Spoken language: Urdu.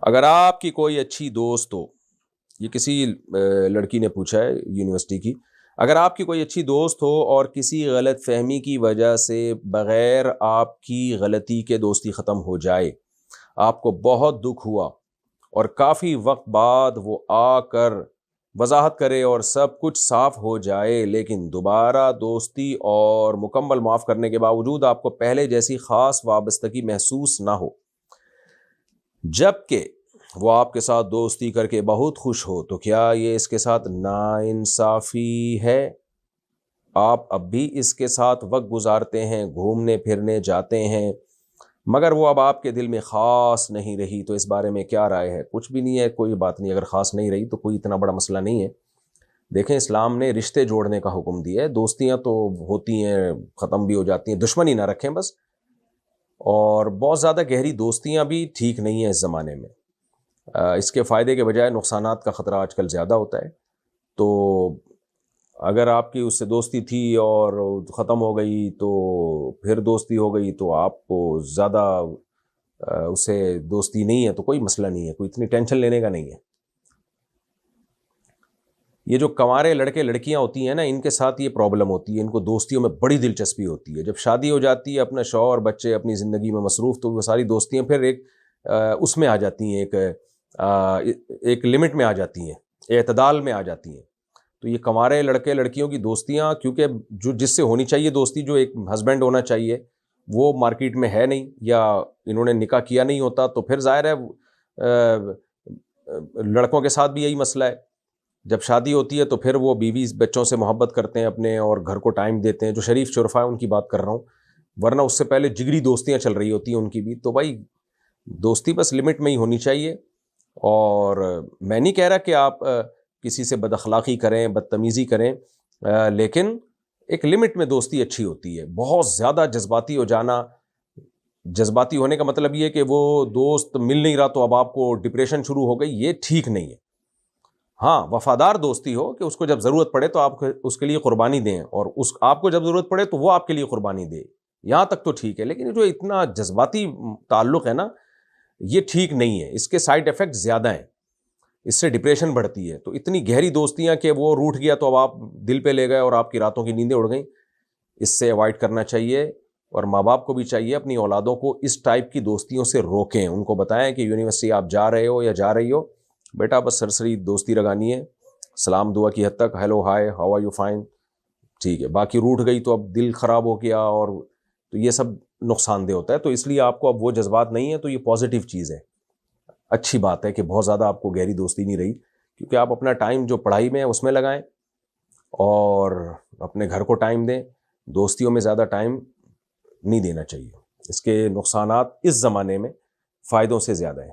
اگر آپ کی کوئی اچھی دوست ہو، یہ کسی لڑکی نے پوچھا ہے یونیورسٹی کی، اگر آپ کی کوئی اچھی دوست ہو اور کسی غلط فہمی کی وجہ سے بغیر آپ کی غلطی کے دوستی ختم ہو جائے، آپ کو بہت دکھ ہوا اور کافی وقت بعد وہ آ کر وضاحت کرے اور سب کچھ صاف ہو جائے، لیکن دوبارہ دوستی اور مکمل معاف کرنے کے باوجود آپ کو پہلے جیسی خاص وابستگی محسوس نہ ہو، جبکہ وہ آپ کے ساتھ دوستی کر کے بہت خوش ہو، تو کیا یہ اس کے ساتھ ناانصافی ہے؟ آپ اب بھی اس کے ساتھ وقت گزارتے ہیں، گھومنے پھرنے جاتے ہیں، مگر وہ اب آپ کے دل میں خاص نہیں رہی، تو اس بارے میں کیا رائے ہے؟ کچھ بھی نہیں ہے، کوئی بات نہیں، اگر خاص نہیں رہی تو کوئی اتنا بڑا مسئلہ نہیں ہے۔ دیکھیں، اسلام نے رشتے جوڑنے کا حکم دیا ہے، دوستیاں تو ہوتی ہیں، ختم بھی ہو جاتی ہیں، دشمنی نہ رکھیں بس، اور بہت زیادہ گہری دوستیاں بھی ٹھیک نہیں ہیں اس زمانے میں۔ اس کے فائدے کے بجائے نقصانات کا خطرہ آج کل زیادہ ہوتا ہے، تو اگر آپ کی اس سے دوستی تھی اور ختم ہو گئی تو پھر دوستی ہو گئی تو آپ کو زیادہ اس سے دوستی نہیں ہے تو کوئی مسئلہ نہیں ہے، کوئی اتنی ٹینشن لینے کا نہیں ہے۔ یہ جو کنوارے لڑکے لڑکیاں ہوتی ہیں نا، ان کے ساتھ یہ پرابلم ہوتی ہے، ان کو دوستیوں میں بڑی دلچسپی ہوتی ہے۔ جب شادی ہو جاتی ہے، اپنا شوہر بچے اپنی زندگی میں مصروف، تو وہ ساری دوستیاں پھر ایک اس میں آ جاتی ہیں، ایک لمٹ میں آ جاتی ہیں، اعتدال میں آ جاتی ہیں۔ تو یہ کنوارے لڑکے لڑکیوں کی دوستیاں، کیونکہ جس سے ہونی چاہیے دوستی، جو ایک ہسبینڈ ہونا چاہیے، وہ مارکیٹ میں ہے نہیں، یا انہوں نے نکاح کیا نہیں ہوتا، تو پھر ظاہر ہے لڑکوں کے ساتھ بھی یہی مسئلہ ہے۔ جب شادی ہوتی ہے تو پھر وہ بیوی بچوں سے محبت کرتے ہیں اپنے، اور گھر کو ٹائم دیتے ہیں، جو شریف شرفا ان کی بات کر رہا ہوں، ورنہ اس سے پہلے جگری دوستیاں چل رہی ہوتی ہیں ان کی بھی۔ تو بھائی، دوستی بس لمٹ میں ہی ہونی چاہیے، اور میں نہیں کہہ رہا کہ آپ کسی سے بد اخلاقی کریں، بدتمیزی کریں، لیکن ایک لمٹ میں دوستی اچھی ہوتی ہے۔ بہت زیادہ جذباتی ہو جانا، جذباتی ہونے کا مطلب یہ کہ وہ دوست مل نہیں رہا تو اب آپ کو ڈپریشن شروع ہو گئی، یہ ٹھیک نہیں ہے۔ ہاں، وفادار دوستی ہو کہ اس کو جب ضرورت پڑے تو آپ اس کے لیے قربانی دیں، اور آپ کو جب ضرورت پڑے تو وہ آپ کے لیے قربانی دے، یہاں تک تو ٹھیک ہے۔ لیکن جو اتنا جذباتی تعلق ہے نا، یہ ٹھیک نہیں ہے، اس کے سائیڈ ایفیکٹ زیادہ ہیں، اس سے ڈپریشن بڑھتی ہے۔ تو اتنی گہری دوستیاں کہ وہ روٹھ گیا تو اب آپ دل پہ لے گئے اور آپ کی راتوں کی نیندیں اڑ گئیں، اس سے اوائڈ کرنا چاہیے۔ اور ماں باپ کو بھی چاہیے اپنی اولادوں کو اس ٹائپ کی دوستیوں سے روکیں، ان کو بتائیں کہ یونیورسٹی آپ جا رہے ہو یا جا رہی ہو، بیٹا بس سرسری دوستی لگانی ہے، سلام دعا کی حد تک، hello hi how are you, fine, ٹھیک ہے، باقی روٹھ گئی تو اب دل خراب ہو گیا، اور تو یہ سب نقصان دہ ہوتا ہے۔ تو اس لیے آپ کو اب وہ جذبات نہیں ہیں، تو یہ پازیٹیو چیز ہے، اچھی بات ہے کہ بہت زیادہ آپ کو گہری دوستی نہیں رہی، کیونکہ آپ اپنا ٹائم جو پڑھائی میں ہے اس میں لگائیں، اور اپنے گھر کو ٹائم دیں، دوستیوں میں زیادہ ٹائم نہیں دینا چاہیے، اس کے نقصانات اس زمانے میں فائدوں سے زیادہ ہیں۔